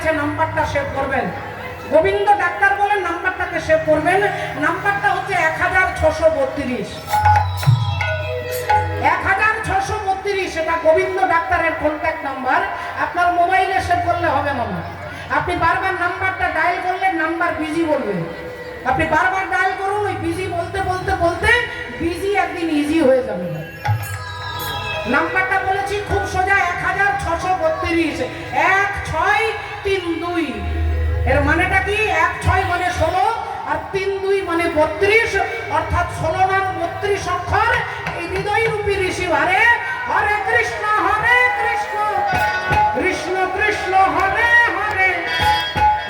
আছে নাম্বারটা সেভ করবেন। গোবিন্দ ডাক্তার বলে নাম্বারটাকে সেভ করবেন। নাম্বারটা হচ্ছে 1632। 1632 এটা গোবিন্দ ডাক্তারের কন্ট্যাক্ট নাম্বার। আপনার মোবাইলে সেভ করলে হবে না। আপনি বারবার নাম্বারটা ডায়াল করলে নাম্বার বিজি বলবে। আপনি বারবার ডায়াল করুন, ওই বিজি বলতে বলতে বলতে বিজি একদিন ইজি হয়ে যাবে। নাম্বারটা বলেছি খুব সোজা, 1632 1632। এর মানেটা কি? 16 মানে 16 আর 32 মানে 32, অর্থাৎ 16 নাম 32 অক্ষর। এই হৃদয় রূপী ঋষি ভারে হরে কৃষ্ণ কৃষ্ণ কৃষ্ণ হরে হরে,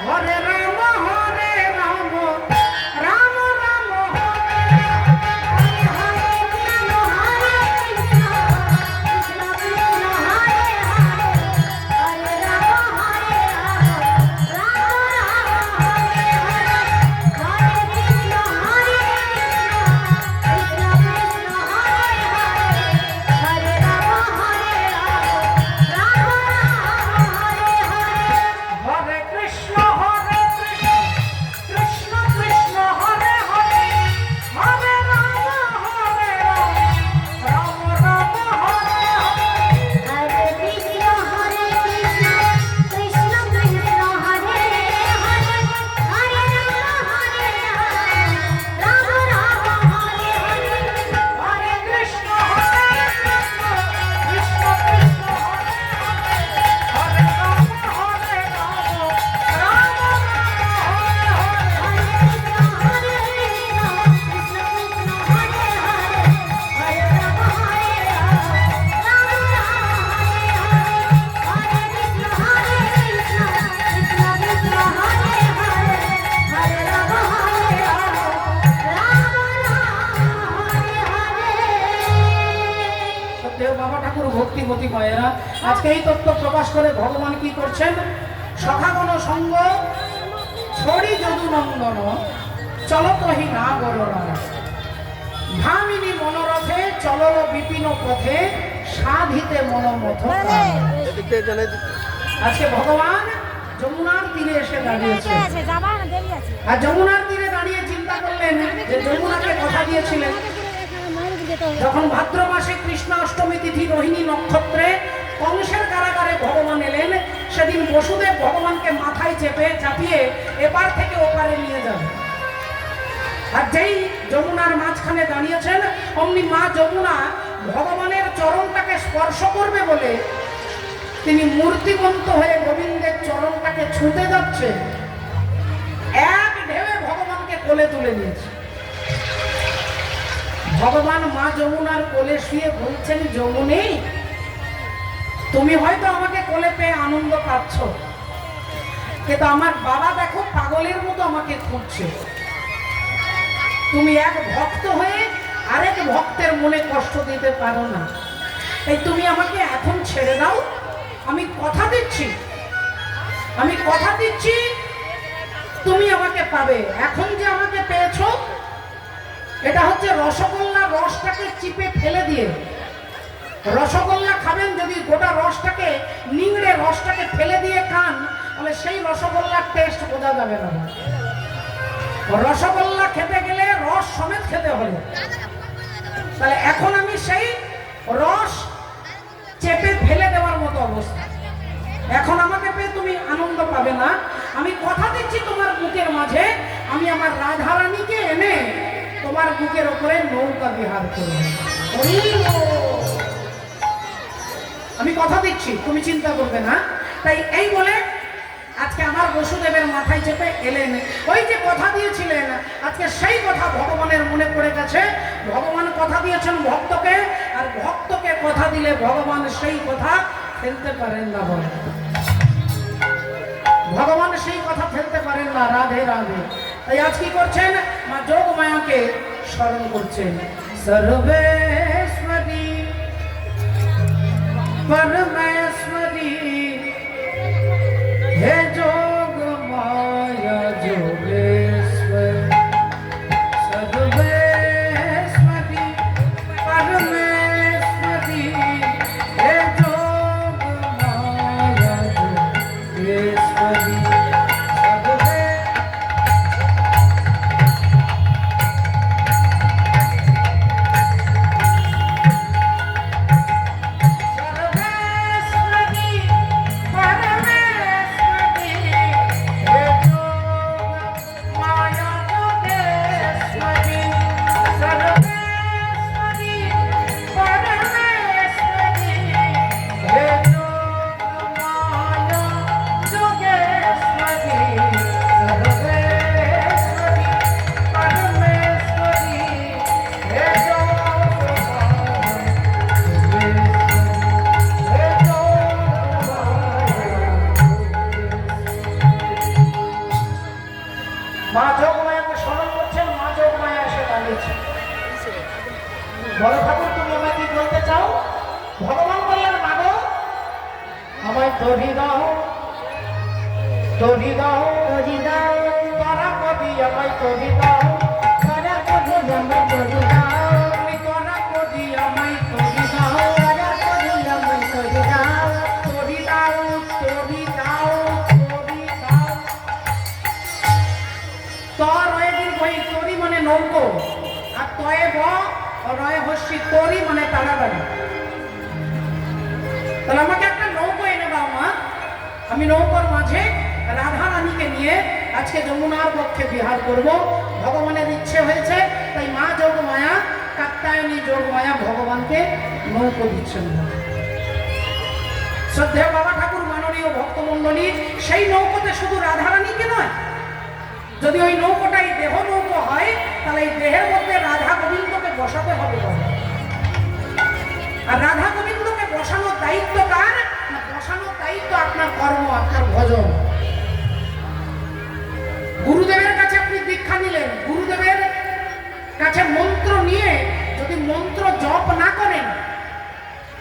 হরে রাম রাম রাম ভক্তিপতি মায়েরা, আজকে এই তত্ত্ব প্রকাশ করে ভগবান কি করছেন? সখাগণ সঙ্গ ছড়ি যদু নন্দন চলতহি না গররা, ভামিনী মনোরথে চলল বিপিন পথে সাধিতে মনোমথ। আজকে ভগবান যমুনার তীরে এসে দাঁড়িয়েছে। আর যমুনার তীরে দাঁড়িয়ে চিন্তা করলেন যে যমুনাকে কথা দিয়েছিলেন, যখন ভাদ্র মাসে কৃষ্ণ অষ্টমী তিথি রোহিণী নক্ষত্রে কংসের কারাগারে ভগবান এলেন, সেদিন বসুদেব ভগবানকে মাথায় চাপিয়ে এপার থেকে ওপারে নিয়ে যাবে। আর যেই যমুনার মাঝখানে দাঁড়িয়েছেন, অমনি মা যমুনা ভগবানের চরণটাকে স্পর্শ করবে বলে তিনি মূর্তিবন্ত হয়ে গোবিন্দের চরণটাকে ছুঁতে যাচ্ছে, এক ঢেউয়ে ভগবানকে কোলে তুলে নিয়েছে। ভগবান মা যমুনার কোলে শুয়ে বলছেন, যমুনী তুমি হয়তো আমাকে কোলে পেয়ে আনন্দ পাচ্ছ, কিন্তু আমার বাবা দেখো পাগলের মতো আমাকে খুঁজছে। তুমি এক ভক্ত হয়ে আরেক ভক্তের মনে কষ্ট দিতে পারো না, এই তুমি আমাকে এখন ছেড়ে দাও। আমি কথা দিচ্ছি তুমি আমাকে পাবে। এখন যে আমাকে পেয়েছো এটা হচ্ছে রসগোল্লা, রসটাকে চিপে ফেলে দিয়ে। রসগোল্লা খাবেন, যদি গোটা রসটাকে নিংড়ে রসটাকে ফেলে দিয়ে খান, তাহলে সেই রসগোল্লার টেস্ট বোঝা যাবে না। রসগোল্লা খেতে গেলে রস সমেত খেতে হবে। তাহলে এখন আমি সেই রস চেপে ফেলে দেওয়ার মতো অবস্থা। এখন আমাকে পেয়ে তুমি আনন্দ পাবে না। আমি কথা দিচ্ছি তোমার বুকের মাঝে আমি আমার রাধারানীকে এনে তোমার বুকের ওপরে নৌকা বিহার করবে। আমি কথা দিচ্ছি, তুমি চিন্তা করবে না। তাই এই বলে আজকে আমার বসুদেবের মাথায় চেপে এলেন। ওই যে কথা দিয়েছিলেন, আজকে সেই কথা ভগবানের মনে পড়ে গেছে। ভগবান কথা দিয়েছেন ভক্তকে, আর ভক্তকে কথা দিলে ভগবান সেই কথা ফেলতে পারেন না। ভগবান সেই কথা ফেলতে পারেন না। রাধে রাধে। তাই আজ কি করছেন? মা যোগ মায়াকে স্মরণ করছেন। সর্বেশ্বরী পরমেশ্বরী হে যোগ মায়া যোগেশ্বরী, সর্বেশ্বরী পরমেশ্বরী হে যোগ মায়া যোগেশ্বরী। মা যোগমায়াকে স্মরণ করছেন, মা যোগমায়া এসে দাঁড়িয়েছে। বড় ঠাকুর তুমি আমায় কি বলতে চাও? ভগবান বললেন, মাগো আমায় তরি দাও, তরি দাও, তরি দাও, তারা কবি আমায় তরি দাও, তারা কবি আমায় তরি দাও, তুমি তারা কবি আমায় তরি দাও, তারা কবি আমায় তরি দাও, তরি দাও, তরি দাও, তরি দাও। তরি মানে নৌকো, আর তয়ে ব রয়ে হস্যি তরি মানে তাড়াতাড়ি। তাহলে আমাকে একটা নৌকো এনে দাও মা, আমি নৌকোর মাঝে রাধা রানীকে নিয়ে আজকে যমুনার পক্ষে বিহার করব। ভগবানের ইচ্ছে হয়েছে, তাই মা যোগমায়া, কাত্যায়নী যোগমায়া ভগবানকে নৌকো দিচ্ছেন। শ্রদ্ধেয় বাবা ঠাকুর, মাননীয় ভক্তমণ্ডলী, সেই নৌকোতে শুধু রাধা রানীকে নয়, যদি ওই নৌকোটাই দেহ নৌকো হয়, তাহলে এই দেহের মধ্যে রাধা গোবিন্দকে বসাতে হবে। আর রাধা গোবিন্দকে বসানোর দায়িত্ব কার? না, বসানোর দায়িত্ব আপনার কর্ম, আপনার ভজন। গুরুদেবের কাছে আপনি দীক্ষা নিলেন, গুরুদেবের কাছে মন্ত্র নিয়ে যদি মন্ত্র জপ না করেন,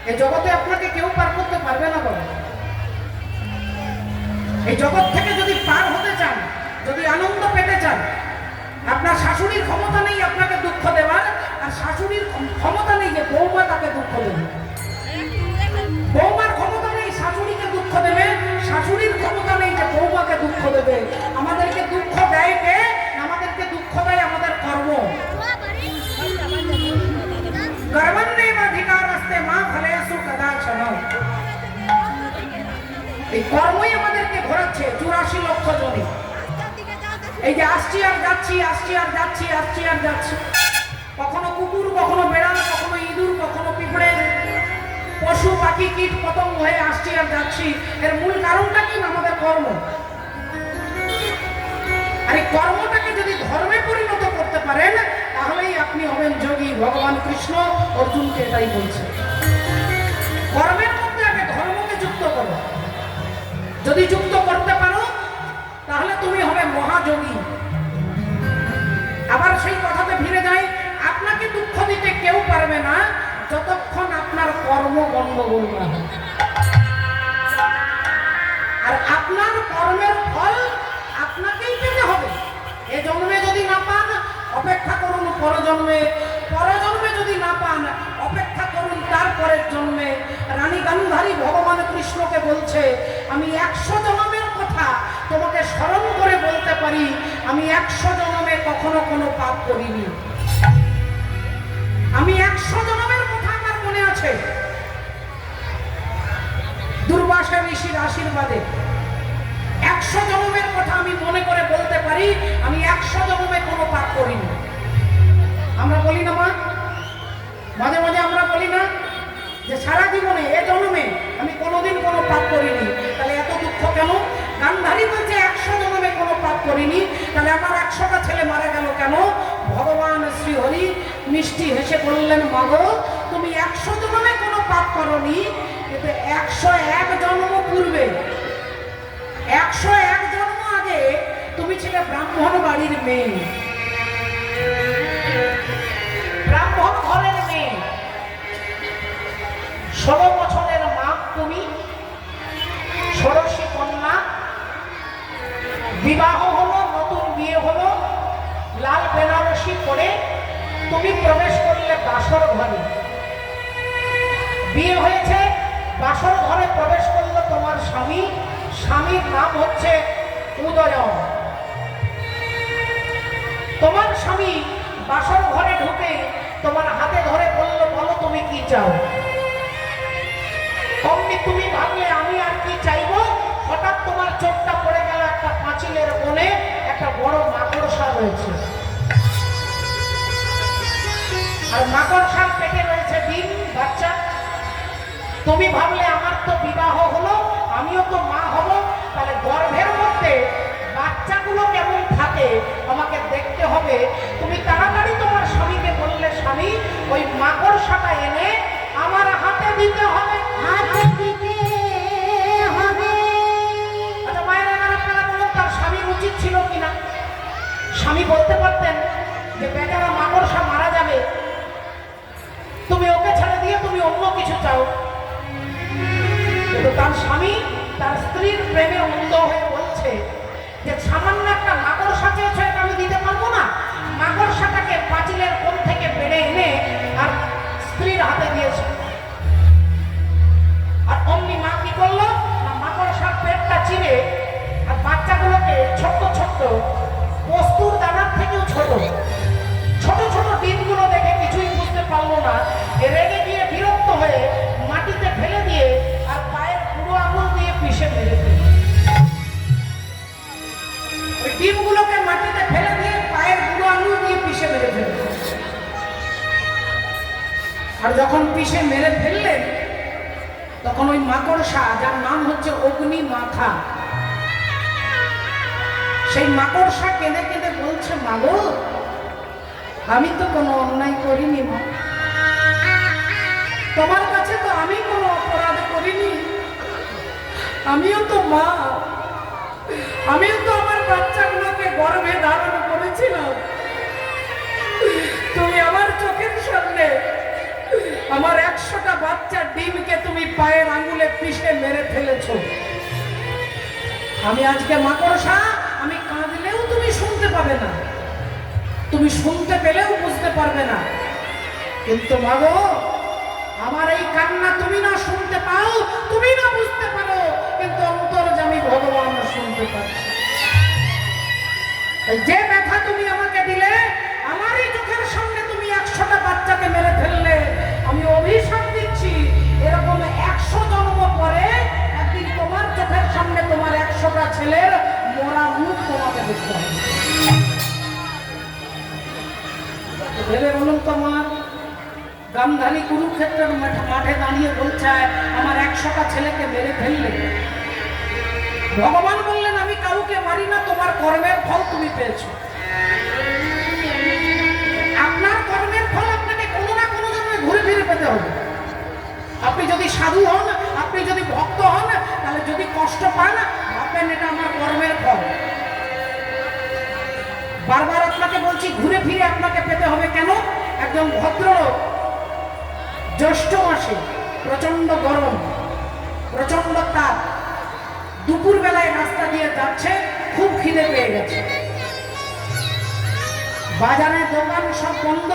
এই জগতে আপনাকে কেউ পার করতে পারবে না। বলে এই জগৎ থেকে যদি পার হতে চান, যদি আনন্দ পেতে চান, আপনার শাশুড়ির ক্ষমতা নেই আপনাকে দুঃখ দেওয়ার, আর শাশুড়ির ক্ষমতা নেই যে বৌমা তাকে দুঃখ দেবে। বৌমার ক্ষমতা নেই শাশুড়িকে দুঃখ দেবে, শাশুড়ির ক্ষমতা নেই যে বৌমাকে দুঃখ দেবে। আমাদেরকে দুঃখ দেয় কে? আমাদেরকে দুঃখ দেয় আমাদের কর্ম। কর্মণ্যেবাধিকার আসতে মা ফলেষু কদাচন। এই কর্মই আমাদেরকে ঘোরাচ্ছে 84 লক্ষ জনে। এই যে আসছি আর যাচ্ছি, আসছি আর যাচ্ছি, আসছি আর যাচ্ছি, কখনো কুকুর, কখনো বেড়াল, কখনো ইঁদুর, কখনো পিঁপড়ে, পশু পাখি কীট পতঙ্গ হয়ে আসছি আর যাচ্ছি। এর মূল কারণটা কি? আমাদের কর্ম। আর এই কর্মটাকে যদি ধর্মে পরিণত করতে পারেন, তাহলেই আপনি হবেন যোগী। ভগবান কৃষ্ণ অর্জুনকে এটাই বলছে, কর্মের মধ্যে আগে ধর্মকে যুক্ত করো। যদি যুক্ত করতে পারো, তাহলে তুমি হবে মহাযোগী। আবার সেই কথাতে ফিরে যাই, আপনাকে দুঃখ দিতে কেউ পারবে না যতক্ষণ আপনার কর্ম গণ্ডগোল না হয়। আর আপনার কর্মের ফল আপনাকেই পেতে হবে। এ জন্মে যদি না পান, অপেক্ষা করুন পরজন্মে, পরজন্মে যদি না পান, অপেক্ষা করুন তারপরের জন্মে। রানী গান্ধারী ভগবান কৃষ্ণকে বলছে, আমি 100 জন্মের কথা তোমাকে স্মরণ করে বলতে পারি, আমি 100 জন্মে কখনো কোনো পাপ করিনি। আমি 100 জন্মের কথা আমার মনে আছে। দুর্বাসা ঋষির আশীর্বাদে 100 জন্মের কথা আমি মনে করে বলতে পারি, আমি 100 জন্মে কোনো পাপ করিনি। আমরা বলি না মা, মাঝে মাঝে আমরা বলি না যে সারা জীবনে, এ জন্মে আমি কোনোদিন কোনো পাপ করিনি। তাহলে এত দুঃখ কেন? গান্ধারী বলছে 100 জন্মে কোনো পাপ করিনি, তাহলে আমার 100টা ছেলে মারা গেল কেন? ভগবান শ্রী হরি মিষ্টি হেসে বললেন, মাগো তুমি 100 জন্মে কোনো পাপ করনি, কিন্তু 101 জন্ম পূর্বে, 101 জন্ম আগে তুমি ছিলে ব্রাহ্মণ বাড়ির মেয়ে, ব্রাহ্মণ ঘরের মেয়ে। 16 বছরের মা তুমি, ষোড়শী কন্যা। বিবাহ হলো, নতুন বিয়ে হলো, লাল বেনারসি পরে তুমি প্রবেশ করলে বাসর ঘরে। বিয়ে হয়েছে, বাসর ঘরে প্রবেশ করলো তোমার স্বামী, স্বামীর নাম হচ্ছে উদয়। তোমার স্বামী বাসর ঘরে ঢুকে তোমার হাতে ধরে বলল, বলো তুমি কি চাও। অমনি তুমি ভাবলে আমি আর কি চাইবো। হঠাৎ তোমার চোখটা পড়ে গেল একটা পাঁচিলের কোণে একটা বড় মাকড়সা রয়েছে, আর মাকড়সার পেটে রয়েছে ডিম বাচ্চা। তুমি ভাবলে আমার তো বিবাহ হলো, আমিও তো মা হব, তাহলে গর্ভের মধ্যে বাচ্চাগুলো কেমন থাকে আমাকে দেখতে হবে। তুমি তাড়াতাড়ি তোমার স্বামীকে বললে, স্বামী ওই মাকড়সাটা এনে আমার হাতে দিতে হবে। হাতে দিতে হবে। আচ্ছা মায়েরা, আপনারা বলুন তার স্বামীর উচিত ছিল কিনা? স্বামী বলতে পারতেন যে বেচারা মাকড়সা মারা যাবে, তুমি ওকে ছেড়ে দিয়ে তুমি অন্য কিছু চাও। কিন্তু তার স্বামী তার স্ত্রীর প্রেমে অন্ধ হয়ে বলছে যে সামান্য একটা মাকড়সা চেয়েছো, এটা আমি দিতে পারবো না। মাকড়সাটাকে পাঁচিলের কোণ থেকে বেড়ে এনে আর স্ত্রীর হাতে দিয়েছে। আর অমনি মা কি করলো না, মাকড়সার পেটটা চিরে আর বাচ্চাগুলোকে ছোট্ট ছোট্ট বস্তুর দানার থেকেও ছোট ছোট ছোট ডিমগুলো দেখে কিছুই বুঝতে পারলো না। রেগে গিয়ে বিরক্ত হয়ে মাটিতে ফেলে দিয়ে আর পায়ের পুরো আঙুল দিয়ে পিষে মেরে ফেলল। ওই ডিমগুলোকে মাটিতে ফেলে দিয়ে পায়ের পুরো আঙুল দিয়ে পিষে মেরে ফেলল। আর যখন পিষে মেরে ফেললেন তখন ওই মাকড়সা, যার নাম হচ্ছে অগ্নি মাথা, সেই মাকড়সা কেঁদে কেঁদে বলছে, মাগো আমি তো কোনো অন্যায় করিনি মা, তোমার কাছে তো আমি কোনো অপরাধ করিনি, আমিও তো মা, আমিও তো আমার বাচ্চাগুলোকে গর্ভে ধারণ করেছিলাম। তুমি আমার চোখের সামনে আমার 100টা বাচ্চার ডিমকে তুমি পায়ের আঙুলে পিষে মেরে ফেলেছো। আমি আজকে মাকড়সা, আমি কাঁদলেও তুমি শুনতে পাবে না, তুমি শুনতে পেলেও বুঝতে পারবে না। কিন্তু মাগো, আমার এই কান্না তুমি না শুনতে পাও, তুমি না বুঝতে পারো, কিন্তু অন্তর্যামী ভগবান শুনতে পাচ্ছে। যে ব্যথা তুমি আমাকে দিলে, আমারই চোখের সামনে তুমি 100টা বাচ্চাকে মেরে ফেললে, আমি অভিশাপ দিচ্ছি এরকম 100 জন্ম পরে একদিন তোমার চোখের সামনে তোমার 100টা ছেলের মরা মুখ তোমাকে দেখতে হবে। ভেবে বলুন তোমার গান্ধারী কুরুক্ষেত্রের মাঠে দাঁড়িয়ে বলছে আমার 100টা ছেলেকে মেরে ফেললে। ভগবান বললেন আমি কাউকে মারি না, তোমার কর্মের ফল তুমি পেয়েছো। আপনার কর্মের ফল আপনাকে কোনো না কোনো জন্মে ঘুরে ফিরে পেতে হবে। আপনি যদি সাধু হন, আপনি যদি ভক্ত হন, তাহলে যদি কষ্ট পান ভাববেন এটা আমার কর্মের ফল। বারবার আপনাকে বলছি ঘুরে ফিরে আপনাকে পেতে হবে। কেন? একজন ভদ্রলোক জ্যৈষ্ঠ মাসে প্রচন্ড গরম, প্রচন্ড তাপ, দুপুর বেলায় রাস্তা দিয়ে যাচ্ছে, খুব খিদে পেয়ে গেছে, বাজারে দোকান সব বন্ধ,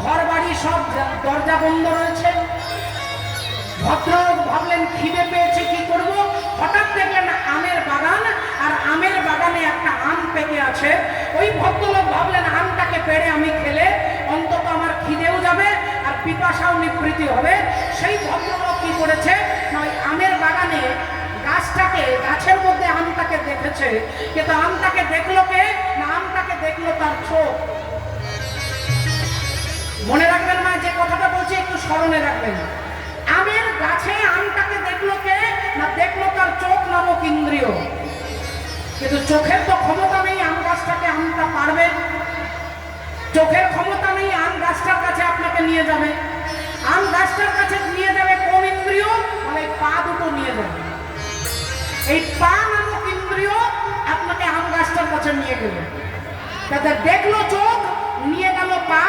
ঘর বাড়ি সব দরজা বন্ধ রয়েছে। ভদ্রলোক ভাবলেন খিদে পেয়েছে, কি করব? হঠাৎ দেখলেন আমের বাগান, আর আমের বাগানে একটা আম পেকে আছে। ওই ভদ্রলোক ভাবলেন আমটাকে পেড়ে আমি খেলে অন্তত আমার খিদেও যাবে আর পিপাসাও নিবৃত্তি হবে। সেই ভদ্রলোক কি করেছে না, ওই আমের বাগানে গাছের মধ্যে আমটাকে দেখেছে, কিন্তু আমটাকে দেখলো কে না, আমটাকে দেখলো তার চোখ। মনে রাখবেন মা, যে কথাটা বলছি একটু স্মরণে রাখবেন। আমের গাছে আমটাকে দেখলো কে না, দেখলো তার চোখ নামক ইন্দ্রিয়। কিন্তু চোখের তো ক্ষমতা নেই আম গাছটাকে আমটা পারবে, চোখের ক্ষমতা নেই আম গাছটার কাছে আপনাকে নিয়ে যাবে। আম গাছটার কাছে নিয়ে যাবে কোন ইন্দ্রিয়? মানে পা দুটো নিয়ে যাবে। এই পা নামক ইন্দ্রিয় আপনাকে আম গাছটার কাছে নিয়ে গেল। তাদের দেখলো চোখ, নিয়ে গেল পা।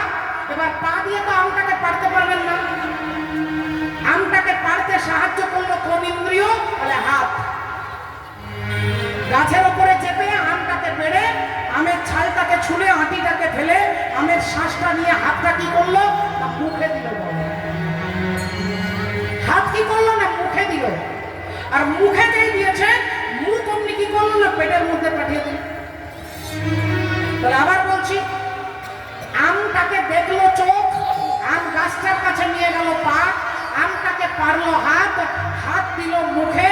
এবার পা দিয়ে তো আমটাকে পারতে পারবেন না, আমটাকে পারতে সাহায্য করলো কোন ইন্দ্রিয়? বলে হাত। গাছের উপরে চেপে আমটাকে পেড়ে আমের ছালটাকে ছুলে আঁটিটাকে ফেলে আমের শ্বাসটা নিয়ে হাতটা কি করলো না, মুখে দিল। হাত কি করলো না, মুখে দিল। আর মুখে যেই দিয়েছে আবার বলছি, আমটাকে দেখলো চোখ, আম গাছটার কাছে নিয়ে গেল পা, আমটাকে পারলো হাত, হাত দিল মুখে,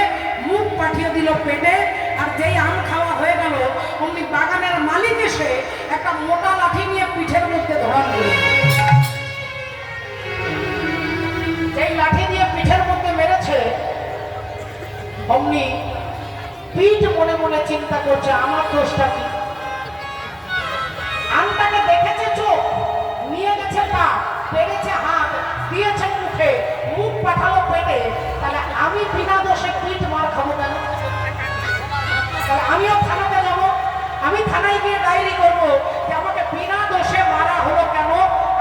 মুখ পাঠিয়ে দিল পেটে। আর যেই আম খাওয়া হয়ে গেল, অমনি বাগানের মালিক এসে একটা মোটা লাঠি নিয়ে পিঠের মধ্যে ধরান দিল। যেই লাঠি দিয়ে পিঠের মধ্যে মেরেছে, অমনি পিঠ মনে মনে চিন্তা করছে আমার দোষটা কি। আমটাকে দেখেছে চোখ, নিয়ে গেছে পা, পেরেছে হাত, দিয়েছে মুখে, মুখ পাঠালো পেটে, তাহলে আমি বিনা দোষে পিঠ মার খাবো কেন? তাহলে আমিও থানাতে যাবো, আমি থানায় গিয়ে ডায়েরি করবো যে আমাকে বিনা দোষে মারা হলো কেন।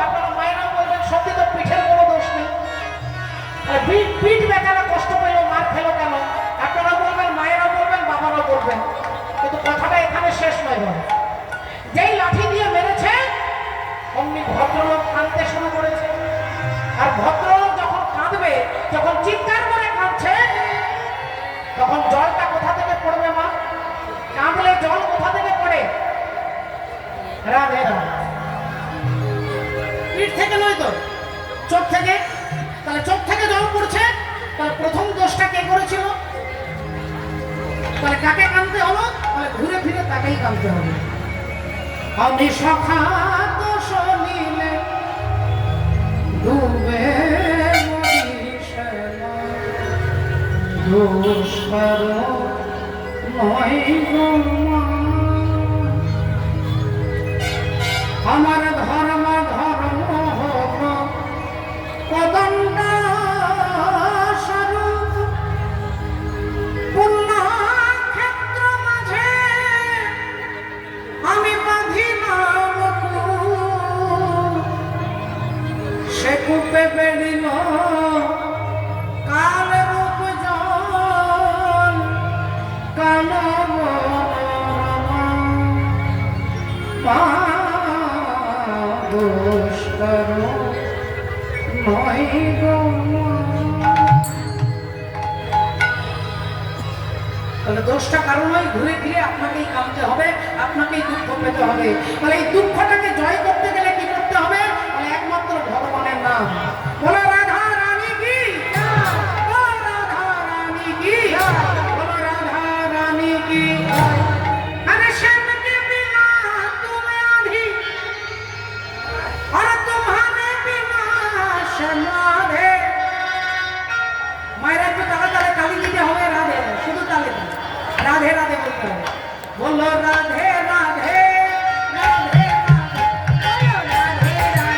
আপনারা মায়েরা বলবেন সত্যি তো পিঠের কোনো দোষ নেই, পিঠ বেচারা কষ্ট পেল, মার খেলো কেন? আপনারা বলবেন, মায়েরা বলবেন, বাবারা বলবেন, কিন্তু কথাটা এখানে শেষ নয়। যেই লাঠি দিয়ে মেরেছে, অমনি ভদ্রলোক কাঁদতে শুরু করেছে। আর ভদ্রলোক যখন কাঁদবে, যখন চিৎকার করে কাঁদছে, তখন জলটা কোথা থেকে পড়বে মা? কাঁদলে জল কোথা থেকে পড়ে? রাধে রাধে। পিঠ থেকে নয় তো, চোখ থেকে। তাহলে চোখ থেকে জল পড়ছে, তাহলে প্রথম দোষটা কে করেছিল? তাহলে কাকে কাঁদতে হলো? তাহলে ঘুরে ফিরে তাকেই কাঁদতে হবে। আমি সখা দোষ নিলে ডুবে দোষ করো নয় গো মা। আমার ধর্ম ধর্ম হোক কদণ্ড স্বরূপ, পুণ্যক্ষেত্র মাঝে আমি বাঁধিলাম কূপ। সে কূপে বেড়িল কাল রূপ জল, কালো দোষ করো নয় গো। তাহলে দোষটা কারণ নয়, ঘুরে ফিরে আপনাকেই কাঁদতে হবে, আপনাকেই দুঃখ পেতে হবে। তাহলে এই দুঃখটাকে জয় করতে গেলে কি করতে হবে? তাহলে একমাত্র ভগবানের নাম। বলো রাধা রানী কি, রাধা রানী কি, বলো রাধা রানী কি। আরে শ্যামকে বিনা তুমি আধি, আর তোমারে বিনা সমাধে। মায়েরা একটু তালে তালে তালি দিতে হবে, রাধে শুধু তালে তালে রাধে রাধে বলতে হবে। বলো রাধে রাধে রাধে রাধে রাধে রাধে।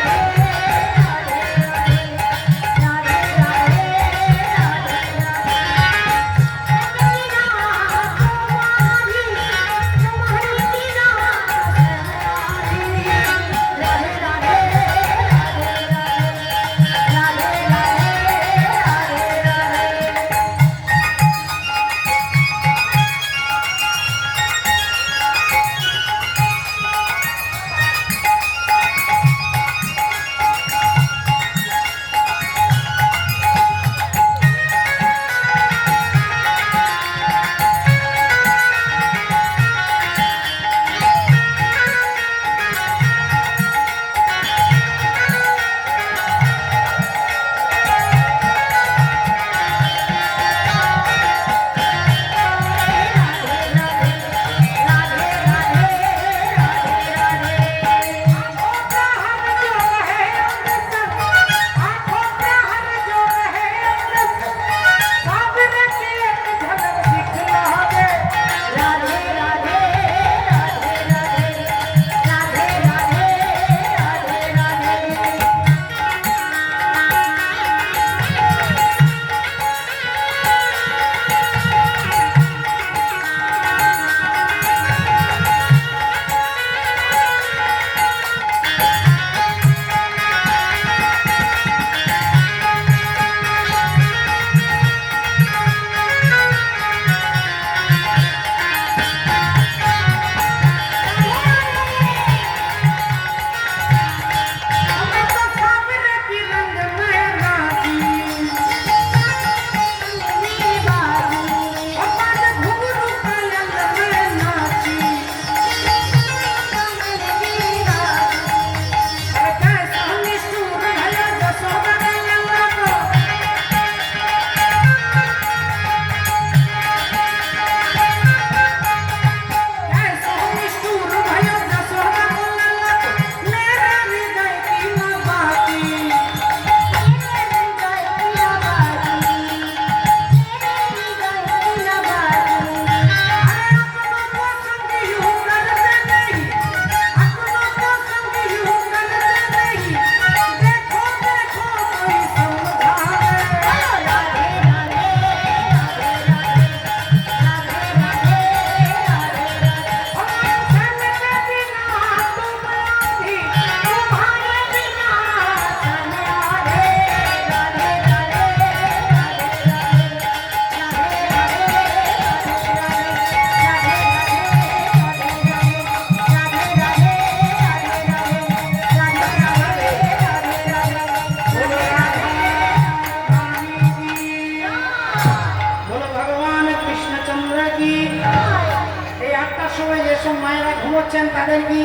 সময় যেসব মায়েরা ঘুমোচ্ছেন তাদের কি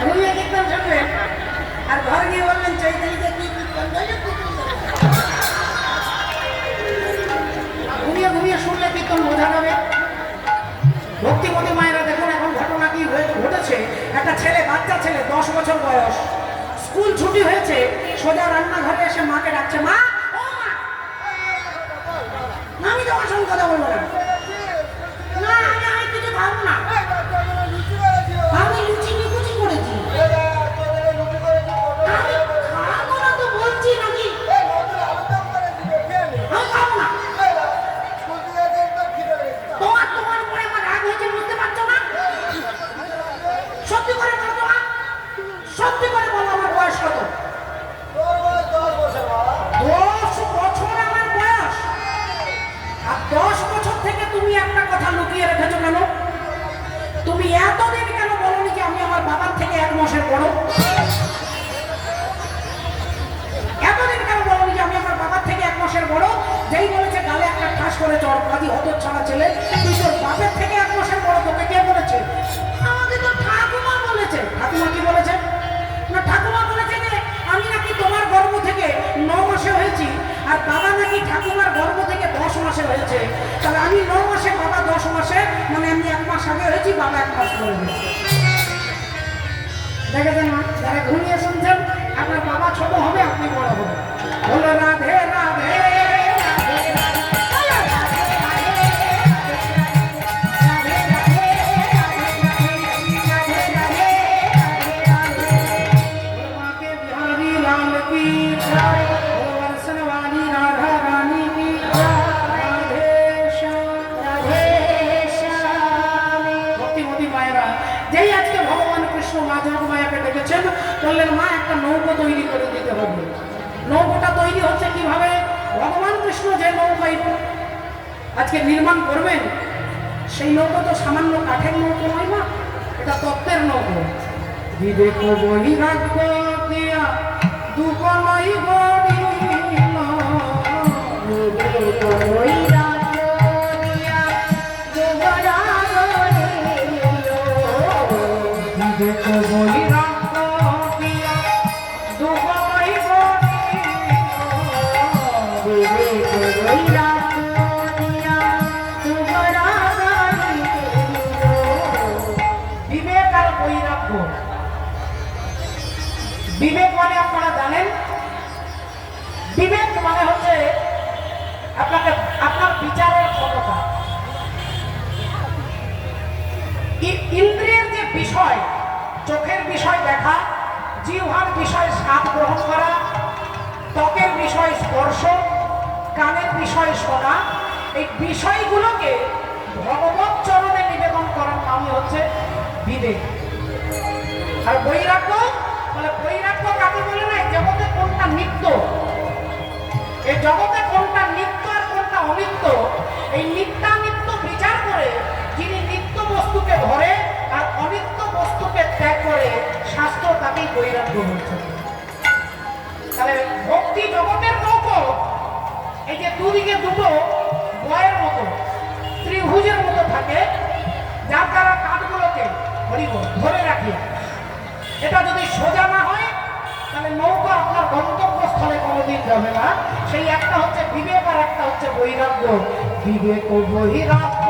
ঘুমিয়ে কীর্তন শুনবেন আর ঘর গিয়ে বলবেন চৈতালিতে কি কীর্তন ঘুমিয়ে ঘুমিয়ে শুনলে কীর্তন বোঝা যাবে। ভক্তিমতী মায়েরা দেখুন এখন ঘটনা কি ঘটেছে। একটা ছেলে, বাচ্চা ছেলে, 10 বছর বয়স, স্কুল ছুটি হয়েছে, সোজা রান্নাঘরে এসে মাকে ডাকছে, মা আমি তোমার সঙ্গে কথা বলবো না, আমি কিছু খাবো না, আমি লুচি নিকুচি করেছি, আমি খাবো না তো বলছি নাকি, আমি খাবো না। তোমার উপরে আমার রাগ হয়েছে বুঝতে পারছো না? সত্যি করে বলো মা, সত্যি করে বলো আমার বয়স কত? 10 বছর আমার বয়স। আর 10 বছর থেকে তুমি একটা কথা লুকিয়ে রেখেছো কেন? তুমি এতদিন কেন বলোনি যে আমি আমার বাবার থেকে 1 মাসের বড়? এতদিন কেন বলোনি যে আমি আমার বাবার থেকে 1 মাসের বড়? যেই বলেছে গালে একটা ঠাস করে চড়, কাজী হতচ্ছাড়া ছেলে, তুই তোর বাপের থেকে 1 মাসের বড়, তোকে কে বলেছে? আমাকে তো ঠাকুমা বলেছে। ঠাকুমা কি বলেছে? না, ঠাকুমা বলেছে যে আমি নাকি তোমার গর্ভ থেকে 9 মাসে হয়েছি, আর বাবা নাকি ঠাকুমার গর্ভ থেকে 10 মাসে হয়েছে। তাহলে আমি 9 মাসে, বাবা 10 মাসে, মানে আমি 1 মাস আগে হয়েছি, বাবা 1 মাস পরে হয়েছে। দেখেছেন না, যারা ঘুমিয়ে শুনছেন, আপনার বাবা ছোট হবে, আপনি বড় হবে। বলো রাধে রাধে। যেই আজকে ভগবান কৃষ্ণ মা জগমায়াকে ডেকেছেন, বললেন মা একটা নৌকো তৈরি করে দিতে হবে। নৌকোটা তৈরি হচ্ছে কিভাবে? ভগবান কৃষ্ণ যে নৌকাই আজকে নির্মাণ করবেন, সেই নৌকো তো সামান্য কাঠের নৌকো নয় মা, এটা তত্ত্বের নৌকো। বিবেক বৈরাগ্য দিয়া দুঃখ নয় গড়িল, বিবেক বৈরাগ্য দিয়া যোগরা বিবেক বৈরাগ্য দিয়া দুঃখ নয় গড়িল, বিবেক বৈরাগ্য দিয়া যোগরা বিবেক আর বৈরাগ্য। বিবেক মানে আপনারা জানেন, বিবেক মানে হচ্ছে আপনার বিচারের ক্ষমতা। ইন্দ্রিয়ের যে বিষয়, চোখের বিষয় দেখা, জিহ্বার বিষয় স্বাদ গ্রহণ করা, ত্বকের বিষয় স্পর্শ, কানের বিষয় শোনা, এই বিষয়গুলোকে ভগবত চরণে নিবেদন করার নামই হচ্ছে বিবেক। আর বৈরাগ্য বলে, বৈরাগ্য কাকে বলে না, জগতে কোনটা নিত্য, এই জগতে কোনটা নিত্য আর কোনটা অনিত্য, এই নিত্যানিত্য বিচার করে যিনি নিত্য বস্তুকে ধরে আর অনিত্য বস্তুকে ত্যাগ করে, শাস্ত্র তাকেই বৈরাগ্য বলছে। তাহলে ভক্তি জগতের নৌকো, এই যে দুদিকে দুটো বয়ের মতো, ত্রিভুজের মতো থাকে, যার দ্বারা কাঠগুলোকে ধরে রাখি। এটা যদি সোজা না হয়, তাহলে নৌকা আপনার গন্তব্যস্থলে কোনোদিন যাবে না। সেই একটা হচ্ছে বিবেক আর একটা হচ্ছে বৈরাগ্য। বিবেক ও বৈরাগ্য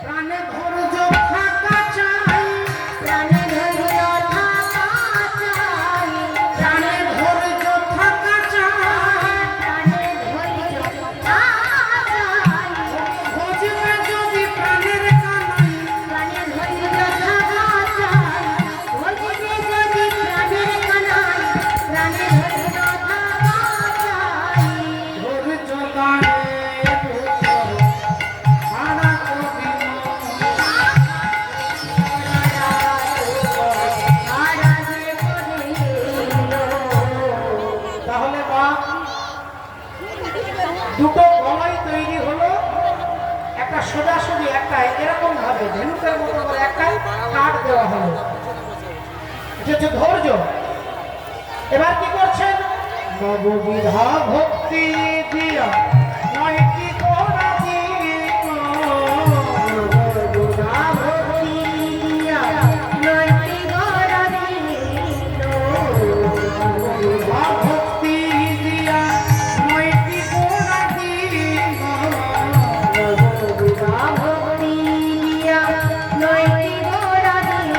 প্রাণে ধৈর্য থাকা চাই, প্রাণে ধৈর্য থাকা একটা সোজাসুজি একটা এরকম ভাবে ধেনুকের মতো করে একটা কাঠ দেওয়া হলো। এটা হচ্ছে ধৈর্য। এবার কি করছেন? নববিধা ভক্তি দিয়া নয়টি কোরা দিল, নববিধা ভক্তি দিয়া নয়টি কোরা দিল, নববিধা ভক্তি দিয়া নয়টি কোরা দিল, নববিধা ভক্তি দিয়া নয়টি কোরা দিল।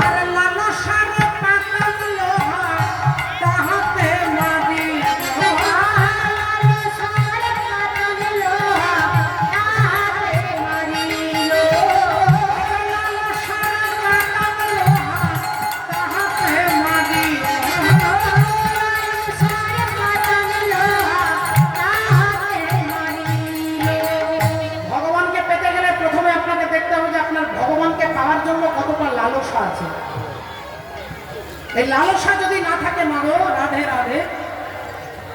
আর লালসার পাতল লোহা তাহাতে মারি, লালসার পাতল লোহা তাহাতে মারিল, লালসার পাতল লোহা তাহাতে মারিল, লালসার পাতল লোহা তাহাতে মারিল। ভগবানকে পেতে গেলে প্রথমে আপনাকে দেখতে হবে যে আপনার ভগবানকে পাওয়ার জন্য কতটা লালসা আছে। এই লালসা যদি না থাকে মাগো রাধে রাধে,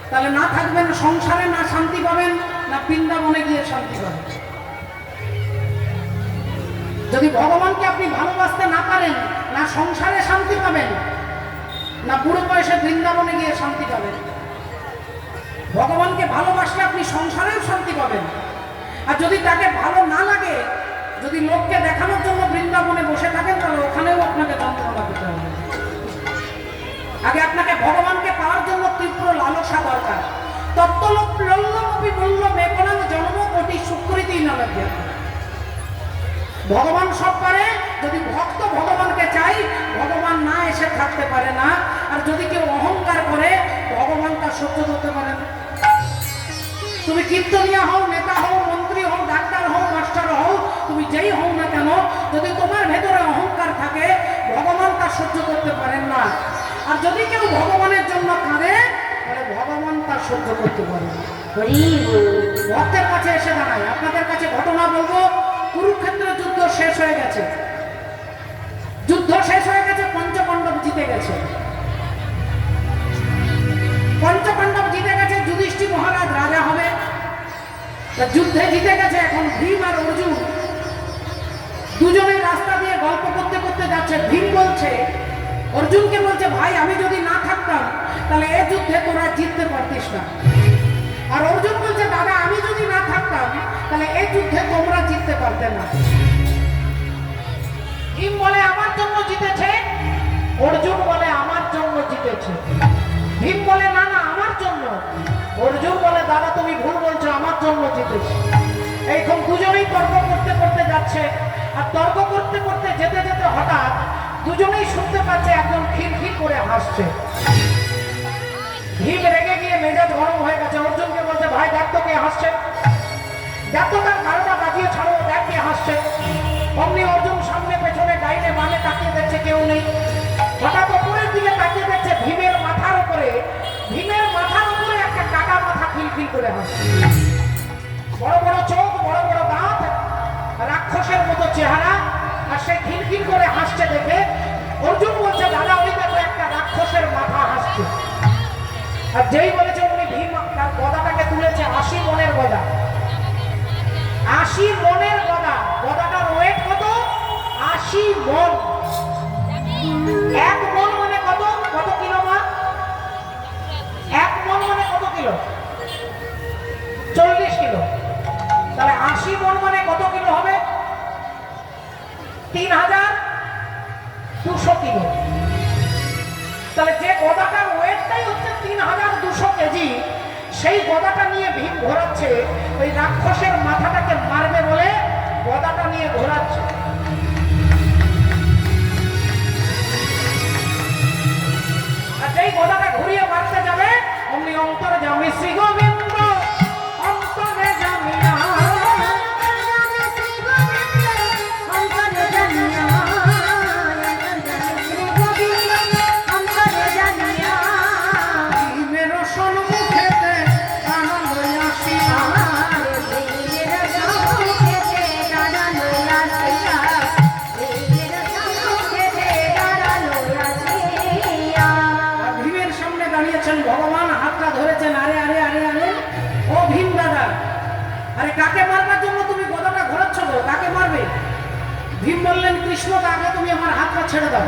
তাহলে না থাকবেন সংসারে, না শান্তি পাবেন, না বৃন্দাবনে গিয়ে শান্তি পাবেন। যদি ভগবানকে আপনি ভালোবাসতে না পারেন, না সংসারে শান্তি পাবেন, না বুড়ো বয়সে বৃন্দাবনে গিয়ে শান্তি পাবেন। ভগবানকে ভালোবাসলে আপনি সংসারেও শান্তি পাবেন। আর যদি তাকে ভালো না লাগে, যদি লোককে দেখানোর জন্য বৃন্দাবনে বসে থাকেন, তাহলে ওখানেও আপনাকে যন্ত্রণা পেতে হবে। আগে আপনাকে ভগবানকে পাওয়ার জন্য তীব্র লালসা দরকার। তত্ত্বলোক লল্লমপি মূল্য মেকনাং জন্ম কোটি সুকৃতি না লাগে। ভগবান সব পারে, যদি ভক্ত ভগবানকে চাই, ভগবান না এসে থাকতে পারে না। আর যদি কেউ অহংকার করে, ভগবান তা সহ্য করতে পারে না। তুমি কীর্তনিয়া হও, নেতা হও, মন্ত্রী হও, ডাক্তার হও, মাস্টার হও, তুমি যেই হও না কেন, যদি তোমার ভেতরে অহংকার থাকে, ভগবান তা সহ্য করতে পারেন না। আর যদি কেউ ভগবানের জন্য কাঁদে, তাহলে ভগবান তা সহ্য করতে পারে না। ভক্তের কাছে এসে দাঁড়ায়। আপনাদের কাছে ঘটনা বলবো, কুরুক্ষেত্রের যুদ্ধ শেষ হয়ে গেছে। যুদ্ধ শেষ হয়ে গেছে, পঞ্চপাণ্ডব জিতে গেছে। পঞ্চপাণ্ডব জিতে গেছে, যুধিষ্ঠির মহারাজ রাজা হবে। যুদ্ধে জিতে গেছে। এখন ভীম আর অর্জুন দুজনে রাস্তা দিয়ে গল্প করতে করতে যাচ্ছে। ভীম বলছে, অর্জুনকে বলছে, ভাই আমি যদি না থাকতাম তাহলে এই যুদ্ধে তোরা জিততে পারতিস না। আর অর্জুন বলছে, দাদা আমি যদি না থাকতাম তাহলে এই যুদ্ধে তোমরা জিততে পারতে না। ভীম বলে আমার জন্য জিতেছে, অর্জুন বলে আমার জন্য জিতেছে। ভীম বলে না না আমার জন্য, অর্জুন বলে দাদা তুমি ভুল বলছো, আমার জন্য জিতেছে। এইরকম দুজনেই তর্ক করতে করতে যাচ্ছে। আর তর্ক করতে করতে যেতে যেতে হঠাৎ দুজনেই শুনতে পাচ্ছে একজন খিলখিল করে হাসছে। ভীম রেগে গিয়ে মেজাজ গরম হয়ে গেছে। অর্জুনকে বলছে, ভাই দেখ তো কে হাসছে, দেখ তো তার কারোটা বাজিয়ে ছাড়ো, দেখ কে হাসছে। অমনি অর্জুন সামনে পেছনে ডাইনে বামে তাকিয়ে দেখছে কেউ নেই। হঠাৎ উপরের দিকে তাকিয়ে দেখছে ভীমের মাথার উপরে, ভীমের মাথার উপরে একটা কাটা মাথা খিলখিল করে হাসছে। বড় বড় চোখ, বড় বড় দাঁত, রাক্ষসের মতো চেহারা, আর সে খিলখিল করে হাসছে দেখে অর্জুন বলছে, দাদা ওই দেখো একটা রাক্ষসের মাথা হাসছে। আর যেই বলেছে উনি ভীম তার গদাটাকে তুলেছে, 80 মনের গদা। 80 মনের গদা। গদাটার ওয়েট কত? 80 মন। 1 মন মানে কত? কত কিলো মা? 1 মন মানে কত কিলো? 40 কিলো। তাহলে 80 মন মানে কত কিলো হবে? 3200 কিলো। তাহলে যে গদাটার ওয়েটটাই হচ্ছে 3200 কেজি, সেই গদাটা নিয়ে ভীম ঘোরাচ্ছে। ওই রাক্ষসের মাথাটাকে মারবে বলে গদাটা নিয়ে ঘোরাচ্ছে। আর যেই গদাটা ঘুরিয়ে মারতে যাবে, অমনি অন্তরে যাবে শ্রী গোবিন্দ, অন্তরে জামিয়া, সম্মুখেতে আনন্দ আসিয়া, মারবার জন্য তুমি গদাটা ঘোরাচ্ছ তো, কাকে মারবে? ভীম বললেন কৃষ্ণ, আগে তুমি আমার হাতটা ছেড়ে দাও,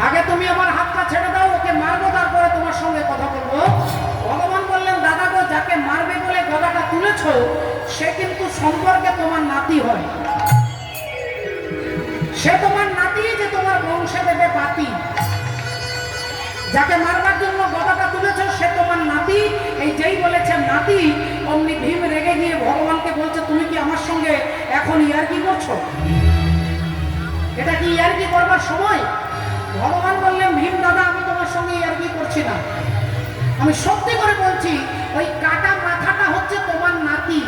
আগে তুমি আমার হাতটা ছেড়ে দাও, ওকে মারবো, তারপরে তোমার সঙ্গে কথা বলবো। ভগবান বললেন দাদা গো, যাকে মারবে বলে গদাটা তুলেছ সে কিন্তু সম্পর্কে তোমার নাতি হয়, সে তোমার নাতি, যে তোমার বংশে দেবে পাতি। যাকে মারবার জন্য গদাটা তুলেছ সে তোমার নাতি। এই যেই বলেছে নাতি, অমনি ভীম রেগে গিয়ে ভগবানকে বলছে তুমি কি আমার সঙ্গে এখন ইয়ার্কি করছো? এটা কি ইয়ার্কি করবার সময়? ভগবান বললেন ভীম দাদা, আমি তোমার সঙ্গে ইয়ার্কি করছি না, আমি সত্যি করে বলছি ওই কাটা মাথাটা হচ্ছে তোমার নাতি।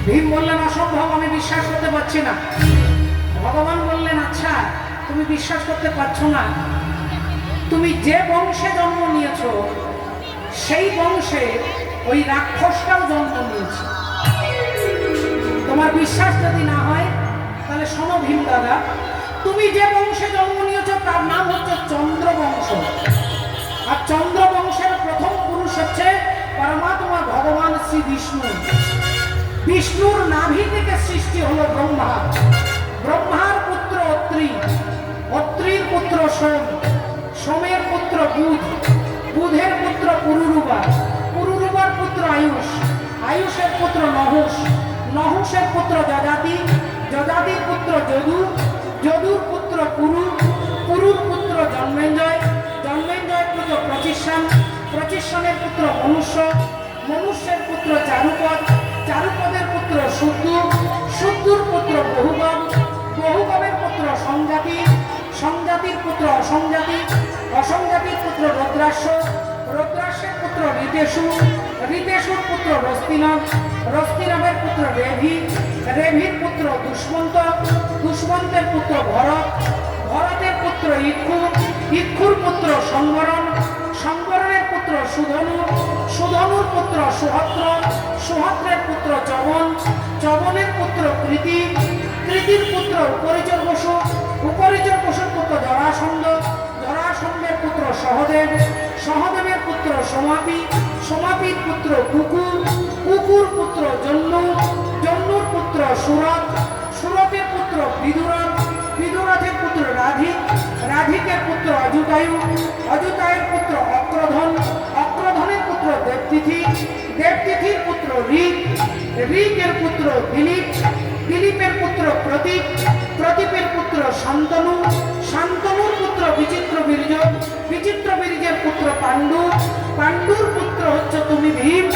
ভীম বললেন অসম্ভব, আমি বিশ্বাস করতে পারছি না। ভগবান বললেন আচ্ছা, তুমি বিশ্বাস করতে পারছো না, তুমি যে বংশে জন্ম নিয়েছ সেই বংশে ওই রাক্ষসটাও জন্ম নিয়েছে। তোমার বিশ্বাস যদি না হয় তাহলে শোনো ভীম দাদা, তুমি যে বংশে জন্ম নিয়েছ তার নাম হচ্ছে চন্দ্র বংশ। আর চন্দ্র বংশের প্রথম পুরুষ হচ্ছে পরমাত্মা ভগবান শ্রী বিষ্ণু। বিষ্ণুর নাভি থেকে সৃষ্টি হলো ব্রহ্মা, ব্রহ্মার পুত্র অত্রি, অত্রির পুত্র সোম, সোমের পুত্র বুধ, বুধের পুত্র পুরুরুবা, পুরুরুবার পুত্র আয়ুষ, আয়ুষের পুত্র নহুষ, নহুষের পুত্র যজাতি, যজাতির পুত্র যদু, যদুর পুত্র কুরু, কুরুর পুত্র জন্মেঞ্জয়, জন্মেঞ্জয়ের পুত্র প্রচিষ্যান, প্রচিষ্যানের পুত্র মনুষ্য, মনুষ্যের পুত্র চারুপদ, চারুপদের পুত্র শুদ্ধু, শুদ্ধুর পুত্র বহুগব, বহুগবের পুত্র সংজাতি, সংজাতির পুত্র অসংজাতি, অসংজাতির পুত্র রুদ্রাক্ষ, রুদ্রাক্ষের পুত্র ঋতেশু, ঋতেশুর পুত্র রস্তিনব, রস্তিনবের পুত্র রেভি, রেভির পুত্র দুষ্মন্ত, দুষ্মন্তের পুত্র ভরত, ভরতের পুত্র ইক্ষু, ইক্ষুর পুত্র সংবরণ, সংবরণের পুত্র সুধনু, সুধনুর পুত্র সুহত্র, সুহত্রের পুত্র চবন, চবনের পুত্র কৃতি, কৃতির পুত্র উপরিচর বসু, উপরিচর বসুর পুত্র জরাসন্ধ, জরাসন্ধের পুত্র সহদেব, সহদেবের পুত্র সোমাপি, সোমাপির পুত্র কুকু, কুকুর পুত্র জন্নু, জন্নুর পুত্র সুরত, সুরতের পুত্র বিদুরথ, বিদুরথের পুত্র রাধিক, রাধিকের পুত্র অযুতায়ু, অযুতায়ের পুত্র অক্রধন, অক্রধনের পুত্র দেবতিথি, দেবতিথির পুত্র ঋক, ঋকের পুত্র দিলীপ, দিলীপের পুত্র প্রতীপ, প্রতীপের পুত্র শান্তনু, শান্তনুর পুত্র বিচিত্র বীর্য, বিচিত্র বীর্যের পুত্র পাণ্ডু, পাণ্ডুর পুত্র হচ্ছে তুমি ভীম,